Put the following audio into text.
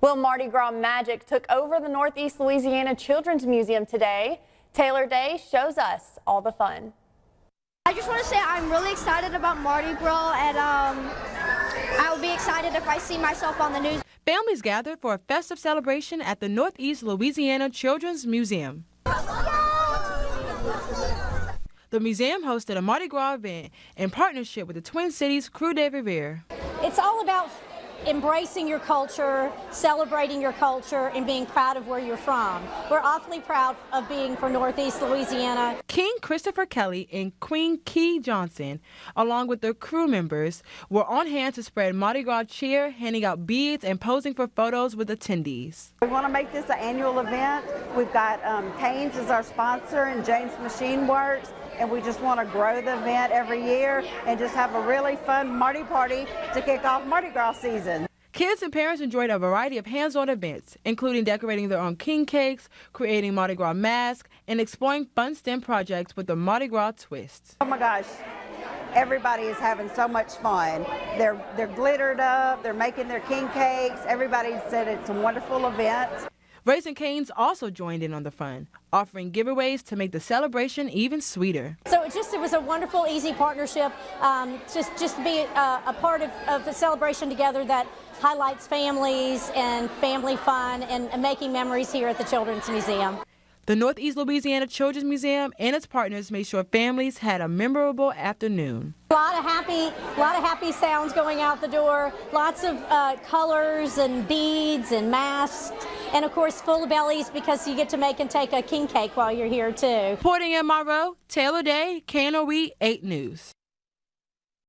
Well, Mardi Gras magic took over the Northeast Louisiana Children's Museum today. Taylor Day shows us all the fun. I just want to say I'm really excited about Mardi Gras, and I will be excited if I see myself on the news. Families gathered for a festive celebration at the Northeast Louisiana Children's Museum. The museum hosted a Mardi Gras event in partnership with the Twin Cities Krewe de Riviere. It's all about embracing your culture, celebrating your culture, and being proud of where you're from. We're awfully proud of being from Northeast Louisiana. King Christopher Kelly and Queen Key Johnson, along with their crew members, were on hand to spread Mardi Gras cheer, handing out beads and posing for photos with attendees. We want to make this an annual event. We've got Cane's as our sponsor and James Machine Works, and we just want to grow the event every year and just have a really fun Mardi party to kick off Mardi Gras season. Kids and parents enjoyed a variety of hands-on events, including decorating their own king cakes, creating Mardi Gras masks, and exploring fun STEM projects with the Mardi Gras twist. Oh my gosh, everybody is having so much fun. They're glittered up, they're making their king cakes. Everybody said it's a wonderful event. Raising Cane's also joined in on the fun, offering giveaways to make the celebration even sweeter. So it was a wonderful, easy partnership, just to be a part of a celebration together that highlights families and family fun and making memories here at the Children's Museum. The Northeast Louisiana Children's Museum and its partners made sure families had a memorable afternoon. A lot of happy sounds going out the door, lots of colors and beads and masks, and of course full bellies because you get to make and take a king cake while you're here too. Reporting in Monroe, Taylor Day, KNOE 8 News.